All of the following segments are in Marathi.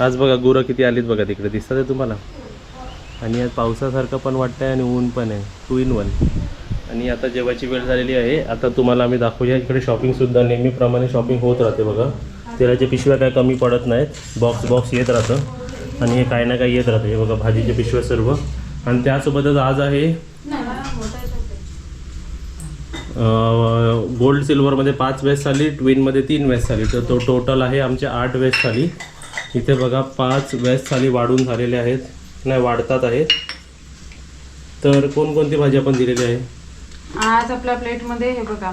आज बघा गुरं किती आलीत बघा तिकडे, दिसतात आहे तुम्हाला. आणि आज पावसासारखं पण वाटतं आहे आणि ऊन पण आहे, 2 in 1. आणि आता जेवायची वेळ झालेली आहे. आता तुम्हाला आम्ही दाखवूया. इकडे शॉपिंगसुद्धा नेहमीप्रमाणे शॉपिंग होत राहते बघा. तेलाच्या पिशव्या काय कमी पडत नाहीत, बॉक्स येत राहतं आणि हे काय ना काय येत राहतं. हे बघा भाजीच्या पिशव्या सर्व. आणि त्यासोबतच आज आहे गोल्ड सिल्वरमध्ये 5 वेज थाली, ट्विनमध्ये 3 वेज थाली. तर तो टोटल आहे आमचे 8 वेज थाली. इथे बघा 5 वेज थाली वाढून झालेले आहेत, नाही वाढतात आहेत. तर कोणकोणती भाजी आपण दिलेली आहे आज आपल्या प्लेटमध्ये? हे बघा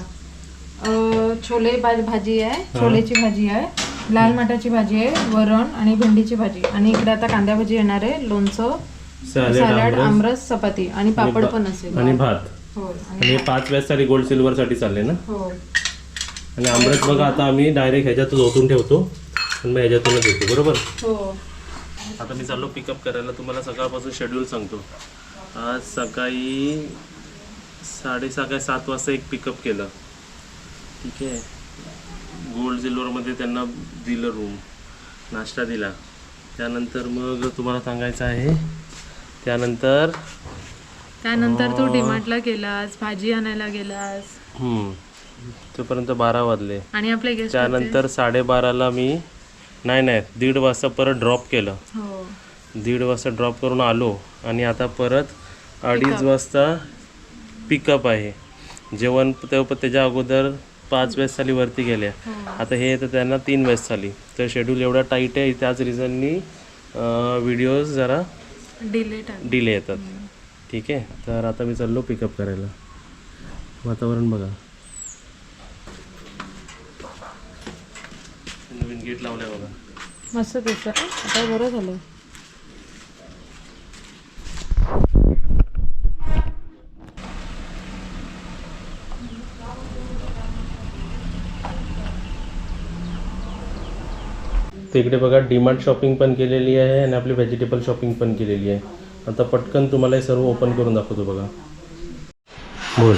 छोले भाजी आहे, छोलेची भाजी आहे, लाल मटाची भाजी आहे, वरण आणि भेंडीची भाजी. आणि इकडे आता कांदा भाजी येणार आहे, लोणचं, सॅलड, आमरस, चपाती आणि पापड पण असेल आणि भात. हो. आणि 5 वेज थाली गोल्ड सिल्वरसाठी चालले ना. हो. आणि आमरस बघा आता आम्ही डायरेक्ट ह्याच्यातच ओतून ठेवतो आणि मग ह्याच्यातूनच येतो, बरोबर. हो. आता मी चाललो पिकअप करायला. तुम्हाला सकाळपासून शेड्यूल सांगतो. आज सकाळी 6:30-7 वाजता एक पिकअप केलं, ठीक आहे. गोल्ड सिल्वरमध्ये त्यांना दिलं रूम, नाश्ता दिला. त्यानंतर मग तुम्हाला सांगायचं आहे, त्यानंतर तू डीमार्टला गेलास, भाजी आणायला गेलास. तोपर्यंत 12 वाजले. आणि आपले गेस्ट त्यानंतर 12:30ला मी नाही 1:30 वाजता परत ड्रॉप केलं. हो. 1:30 वाजता ड्रॉप करून आलो आणि आता परत 2:30 वाजता पिकअप आहे. जेवण त्याच्या अगोदर 5 वेज थाली वरती गेल्या. आता हे येतं त्यांना 3 वेज थाली. तर शेड्यूल एवढा टाईट आहे, त्याच रिझननी व्हिडिओज जरा डिले येतात, ठीक आहे. तर आता मी चाललो पिकअप करायला. वातावरण बघा, नवीन गेट लावलंय बघा, मस्त दिसतं. आता बरं झालं. तिकडे बघा डीमार्ट शॉपिंग पण केलेली आहे आणि आपली व्हेजिटेबल शॉपिंग पण केलेली आहे. आता पटकन तुम्हाला हे सर्व ओपन करून दाखवतो बघा. बोल.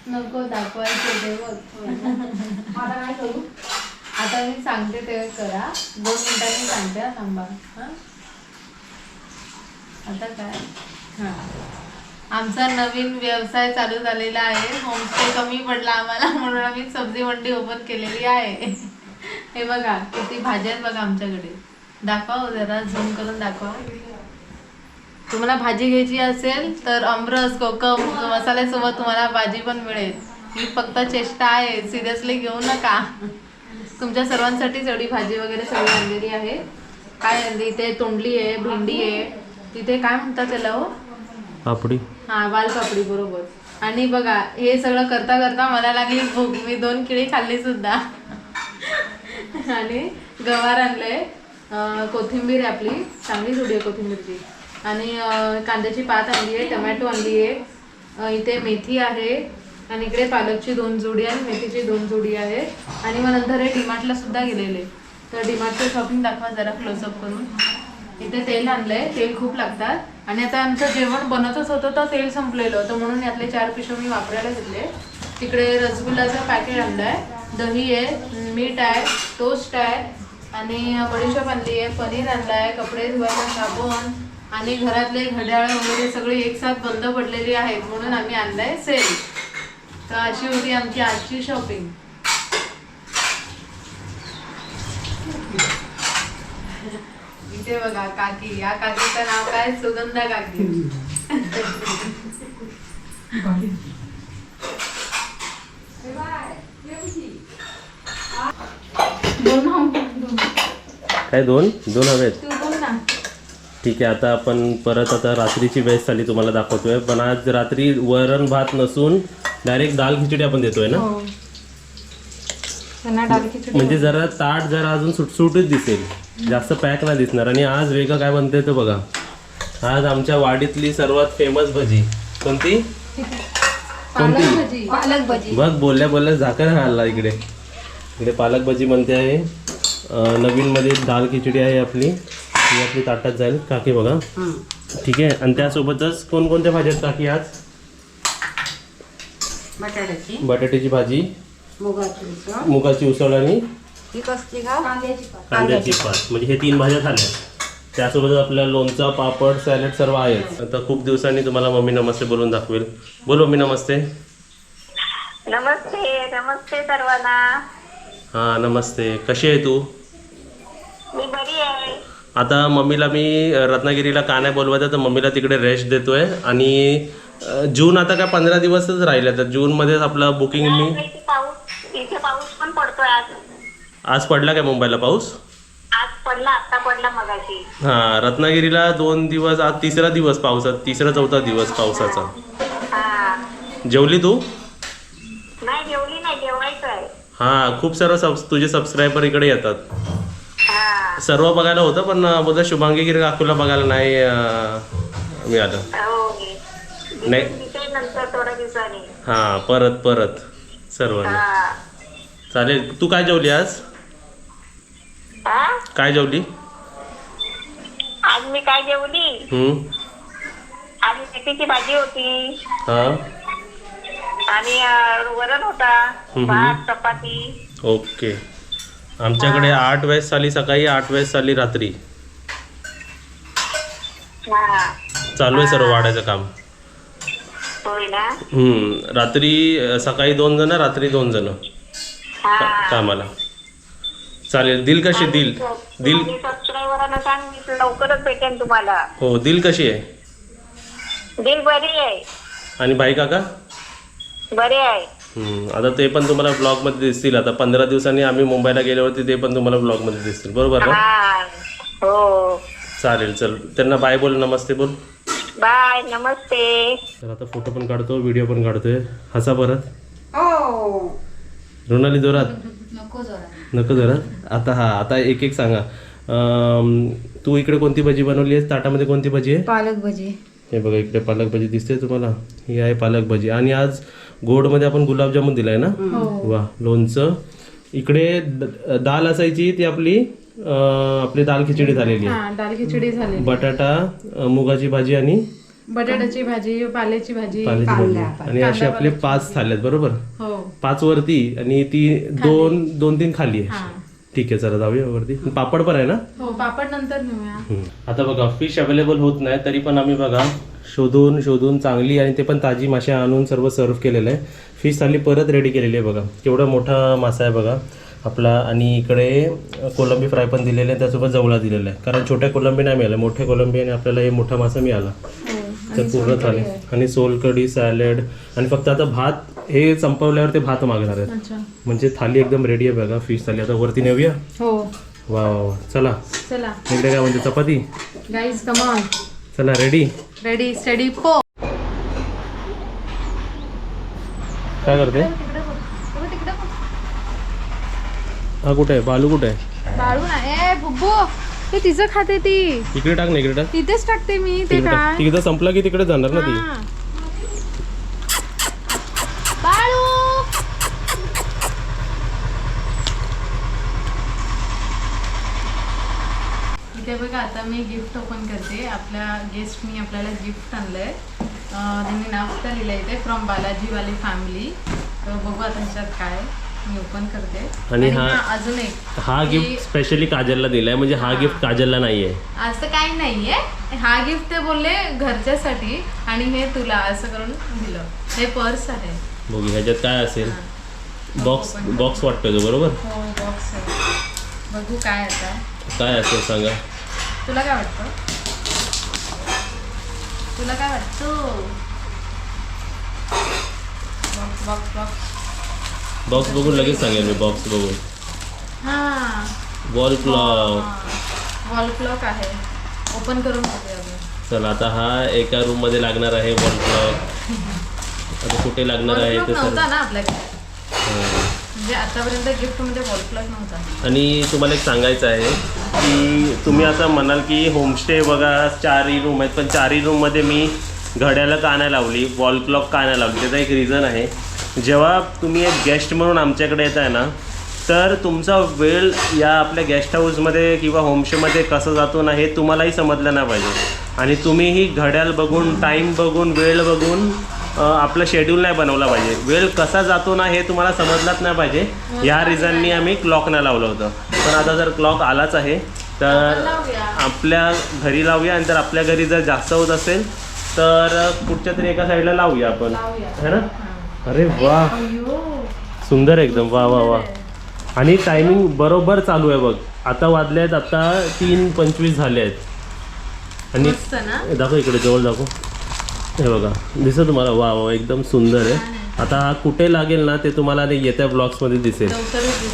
नको दाखवायचे मला काय करू. आता मी सांगते ते करा, 2 मिनिटांनी सांगते. थांबा. आता काय, आमचा नवीन व्यवसाय चालू झालेला आहे. होमस्टे कमी पडला आम्हाला, म्हणून आम्ही सब्जी मंडी ओपन केलेली आहे. हे बघा किती भाज्या आहेत बघा आमच्याकडे. दाखवा जरा, झूम करून दाखवा. तुम्हाला भाजी घ्यायची असेल तर आमरस, कोकम मसाल्यासोबत तुम्हाला भाजी पण मिळेल. ही फक्त चेष्टा आहे, सिरियसली घेऊ नका. तुमच्या सर्वांसाठीच एवढी भाजी वगैरे सगळी आणलेली आहे. काय आणली, इथे तोंडली आहे, भेंडी आहे, तिथे काय म्हणतात त्याला हो, पापडी. हां, वालपापडी, बरोबर. आणि बघा हे सगळं करता करता मला लागली भूक. मी 2 केळी खाल्ली सुद्धा. आणि गवार आणलंय, कोथिंबीर आहे आपली, चांगली जुडी आहे कोथिंबीरची. आणि कांद्याची पात आणली आहे, टमॅटो आणली आहे, इथे मेथी आहे, आणि इकडे पालकची 2 जोडी आहे, मेथीची 2 जोडी आहे. आणि मग नंतर हे डीमार्टला सुद्धा गेलेले. तर डीमार्टचं शॉपिंग दाखवा जरा क्लोजअप करून. इथे तेल आणलंय, तेल खूप लागतात. आणि आता आमचं जेवण बनतच होतं तर तेल संपलेलं होतं, म्हणून यातले 4 पिशवे मी वापरायला घेतले. तिकडे रसगुल्लाचं पॅकेट आणलंय, दही आहे, मीठ आहे, टोस्ट आहे, आणि बडीशेप आणली आहे, पनीर आणलाय, कपडे धुवायला साबण, आणि घरातले घड्याळ वगैरे सगळे एकसाथ बंद पडलेली आहेत, म्हणून आम्ही आणलाय सेल. तर अशी होती आमची आजची शॉपिंग. इथे बघा काकी, या काकीचं नाव काय, सुगंधा काकी. काय 2 हवेत, ठीक आहे. आता आपण परत आता रात्रीची वेज थाली तुम्हाला दाखवतोय. पण आज रात्री वरण भात नसून डायरेक्ट दाल खिचडी आपण देतोय ना. म्हणजे जरा ताट जरा अजून सुटसुटीत दिसेल, जास्त पॅक नाही दिसणार. आणि आज वेगळं काय बनतंय तर बघा, आज आमच्या वाडीतली सर्वात फेमस भजी. कोणती कोणती पालक भजी. बघ, बोलल्या बोलल्या झाकण हल्ला. इकडे पालक भजी बनते आहे. नवीनमध्ये दाल खिचडी आहे आपली, ही आपली ताटात जाईल काकी बघा, ठीक आहे. आणि त्यासोबतच कोणकोणत्या भाज्या काकी आज? बटाट्याची भाजी, मुगाची उसळ आणि ही कसली का कांद्याची पात, म्हणजे हे 3 भाज्या झाल्या. त्यासोबत आपल्याला लोणचा, पापड, सॅलड सर्व आहेच. आता खूप दिवसांनी तुम्हाला मम्मी नमस्ते बोलून दाखवेल. बोल मम्मी नमस्ते. नमस्ते नमस्ते सर्वांना. हां नमस्ते. कशी आहे तू? मी बरी आहे. आता मम्मीला मी रत्नागिरीला का नाही बोलवायचं, तर मम्मीला तिकडे रेस्ट देतोय. आणि जून आता काय 15 दिवसच राहिले, तर जूनमध्येच आपलं बुकिंग मी. इथे पाऊस पण पडतोय आज. आज पडला काय मुंबईला पाऊस? आज पडला, आता पडला मगाशी. हां रत्नागिरीला 2 दिवस, आज 3रा दिवस पावसात, 3रा-4था दिवस पावसाचा. हा जेवली तू? नाही जेवली नाही, जेवायचं आहे. हां खूप सारं तुझे सबस्क्रायबर इकडे येतात. हा सर्व बघायला होतं, पण बोलता शुभांगी गिरी काकूला बघायला नाही मिळालं. हो नाही. दिसेल नंतर थोड्या दिवसांनी. हां परत सर्वांना. हा चालेल. तू काय जेवली आज? हा? काय जेवली? आज मी काय जेवली? आज मेथीची भाजी होती हां आणि वरण होता, भात, चपाती. ओके. आमच्याकडे 8 वेळेस आली सकाळी, 8 वेळेस आली रात्री. हा चालू आहे सर्व वाढायचं काम. होय ना. रात्री सकाळी 2 जण, रात्री 2 जण हा कामाला. चालेल. दिल कशी? दिल सबस्क्रायबरांना सांग, मी लवकरच भेटेन तुम्हाला. हो. दिल कशी आहे? दिल बरी आहे. आणि बाई काका? बरे आहे. आता ते पण तुम्हाला ब्लॉगमध्ये दिसतील. आता 15 दिवसांनी आम्ही मुंबईला गेल्यावरती ते पण तुम्हाला ब्लॉगमध्ये दिसतील, बरोबर ना? हा हो. चालेल. चल त्यांना बाय बोल, नमस्ते बोल. बाय नमस्ते. तर आता फोटो पण काढतो, व्हिडिओ पण काढतोय. हसा परत. हो रुणाली जोरात. नको जोरात. आता एक सांगा. तू इकडे कोणती भजी बनवली आहेस? ताटामध्ये कोणती भजी आहे? पालक भजी. हे बघा इकडे पालक भजी दिसते तुम्हाला. ही आहे पालक भजी. आणि आज गोडमध्ये आपण गुलाबजामुन दिलाय ना. वा. लोणचं. इकडे दाल असायची, ती आपली दाल खिचडी झालेली आहे. दाल खिचडी झाली. बटाटा, मुगाची भाजी आणि बटाट्याची भाजी, पाल्याची भाजी. आणि असे आपले 5 थाल्यात, बरोबर? हो. 5 वरती आणि ती 2-3 खाली आहे. ठीक आहे, चला जाऊया वरती. पापड पण आहे ना? हो, पापड नंतर नेऊया. आता बघा फिश अवेलेबल होत नाही, तरी पण आम्ही बघा शोधून चांगली आणि ते पण ताजी मासे आणून सर्व सर्व केलेलं आहे. फिश थाली परत रेडी केलेली आहे. बघा केवढा मोठा मासा आहे बघा आपला. आणि इकडे कोलंबी फ्राय पण दिलेले आहे, त्यासोबत जवळा दिलेला आहे. कारण छोट्या कोलंबी नाही मिळाल्या, मोठ्या कोलंबी आणि आपल्याला हे मोठा मासा मिळाला. तर पूर्ण झाले. आणि सोलकढी, सॅलड आणि फक्त आता भात हे संपवल्यावर ते भात मागणार आहेत. म्हणजे थाली एकदम रेडी आहे बघा फिश थाली. आता वरती नेऊया. हो. वा वा वा. चला इकडे काय म्हणजे चपाती. Guys come on. चला रेडी स्टडी पो. काय करते? हा कुठे आहे? बालू कुठे आहे? बाळू ना. ए बुब्बू, ते तिचं खाते ती. इकडे टाक ना, इकडे टाक. तिथेच टाकते मी. ते काय तिकडे संपला की तिकडे जाणार ना ती. बाळू. इथे बघा आता मी गिफ्ट ओपन करते. आपल्या गेस्टनी आपल्याला गिफ्ट आणलंय. त्यांनी नाव सुद्धा लिहिलंय इथे, फ्रॉम बालाजी वाली फॅमिली. तर बघू आता ह्याच्यात काय. मी ओपन करते. आणि अजून एक हा गिफ्ट स्पेशली काजलला दिलाय. म्हणजे हा गिफ्ट काजलला नाहीये, असं काही नाहीये. हा गिफ्ट ते बोलले घरच्यासाठी आणि हे तुला असं करून दिलं. हे पर्स आहे. बघू ह्याच्यात काय असेल. बॉक्स वाटतोय तो, बरोबर? हो बॉक्स आहे. बघू काय आता काय असेल सांगा. तुला काय वाटतं? बॉक्स बघून लगेच सांगेल मी. बॉक्स बघून. हा वॉल क्लॉक आहे. ओपन करून बघूया. चला आता हा एका रूम मध्ये लागणार आहे वॉल क्लॉक. आता कुठे लागणार आहे ते नव्हता ना आपल्याकडे. म्हणजे आतापर्यंत गिफ्ट मध्ये वॉल क्लॉक नव्हता. आणि तुम्हाला एक सांगायचं आहे की तुम्ही असं म्हणाल की होमस्टे बघा 4ही रूम आहेत, पण 4ही रूममध्ये मी घड्याला का नाही लावली, वॉल क्लॉक का नाही लावली, त्याचा एक रिझन आहे. जेव्हा तुम्ही एक गेस्ट म्हणून आमच्याकडे येत आहे ना, तर तुमचा वेळ या आपल्या गेस्ट हाऊसमध्ये किंवा होमस्टेमध्ये कसं जातो ना हे तुम्हालाही समजलं नाही पाहिजे. आणि तुम्हीही घड्याळ बघून, टाईम बघून, वेळ बघून आपलं शेड्यूल नाही बनवला पाहिजे. वेळ कसा जातो ना हे तुम्हाला समजलाच नाही पाहिजे. या रिझननी आम्ही क्लॉक नाही लावलं होतं. पण आता जर क्लॉक आलाच आहे तर आपल्या घरी लावूया. आणि जर आपल्या घरी जर जास्त होत असेल तर कुठच्या तरी एका साईडला लावूया आपण, है ना. अरे वा, सुंदर एकदम. वा वा वा. आणि टायमिंग बरोबर चालू आहे बघ. आता वाजले आहेत, आता 3:25 झाले आहेत. आणि मस्त ना. दाखव इकडे, जवळ दाखव. हे बघा, दिसतं तुम्हाला. वा वा, एकदम सुंदर आहे. आता कुठे लागेल ना ते तुम्हाला येत्या ब्लॉग्समध्ये दिसेल.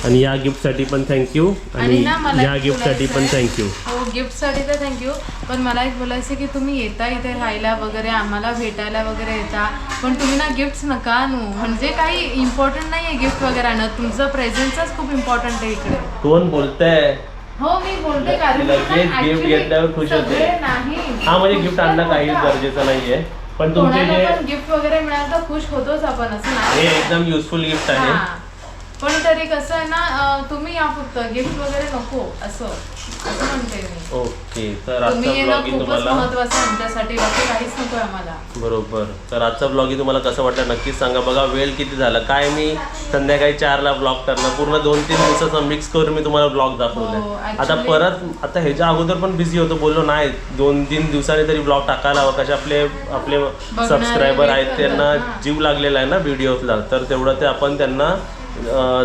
आणि या गिफ्टसाठी पण थँक्यू. आणि या गिफ्टसाठी पण थँक्यू. हो, गिफ्टसाठी तर थँक्यू. पण मला एक बोलायचं की तुम्ही येता इथे राहायला वगैरे, आम्हाला भेटायला वगैरे येता, पण तुम्ही ना गिफ्ट्स नका आणू. म्हणजे काही इम्पॉर्टंट नाही आहे गिफ्ट वगैरे आणत. तुमचं प्रेझेन्सच खूप इम्पॉर्टंट आहे इकडे. कोण बोलतंय? हो, मी बोलते कारण गिफ्ट घेतल्यावर खुश होते. नाही. हा, म्हणजे गिफ्ट आणणं काही गरजेचं नाहीये. पण तुमचे जे गिफ्ट वगैरे मिळालं तर खुश होतोच आपण, असं नाही. हे एकदम युजफुल गिफ्ट आहे. पण तरी कसं आहे ना, तुम्ही या फक्त गिफ्ट वगैरे नको असं म्हणते मी. ओके, तर आजचा तुम्ही ब्लॉग खूपच तुम्हाला महत्वाचं आहे आमच्यासाठी, बाकी काहीच नको आम्हाला. बरोबर. तर आजचा ब्लॉग तुम्हाला कसं वाटलं नक्कीच सांगा. बघा वेळ किती झाला. काय मी संध्याकाळी 4ला ब्लॉग करणार. पूर्ण 2-3 दिवसाचा मिक्स करून मी तुम्हाला ब्लॉग दाखवलाय. आता परत आता ह्याच्या अगोदर पण बिझी होतो, बोललो नाही 2-3 दिवसांनी तरी ब्लॉग टाकायला हवा. कसे आपले सबस्क्रायबर आहेत त्यांना जीव लागलेला आहे ना व्हिडिओला, तर तेवढं ते आपण त्यांना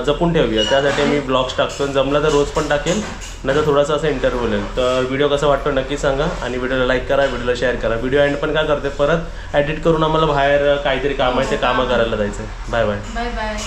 जपून ठेवूया. त्यासाठी मी ब्लॉग्स टाकतो. जमलं तर रोज पण टाकेल, नाही तर थोडासा असं इंटरव्ह्यू येईल. तर व्हिडिओ कसा वाटतो नक्की सांगा. आणि व्हिडिओला लाईक करा, व्हिडिओला शेअर करा. व्हिडिओ एंड पण काय करते, परत एडिट करून आम्हाला बाहेर काहीतरी काम आहे ते कामं करायला जायचं. Bye bye. Bye bye.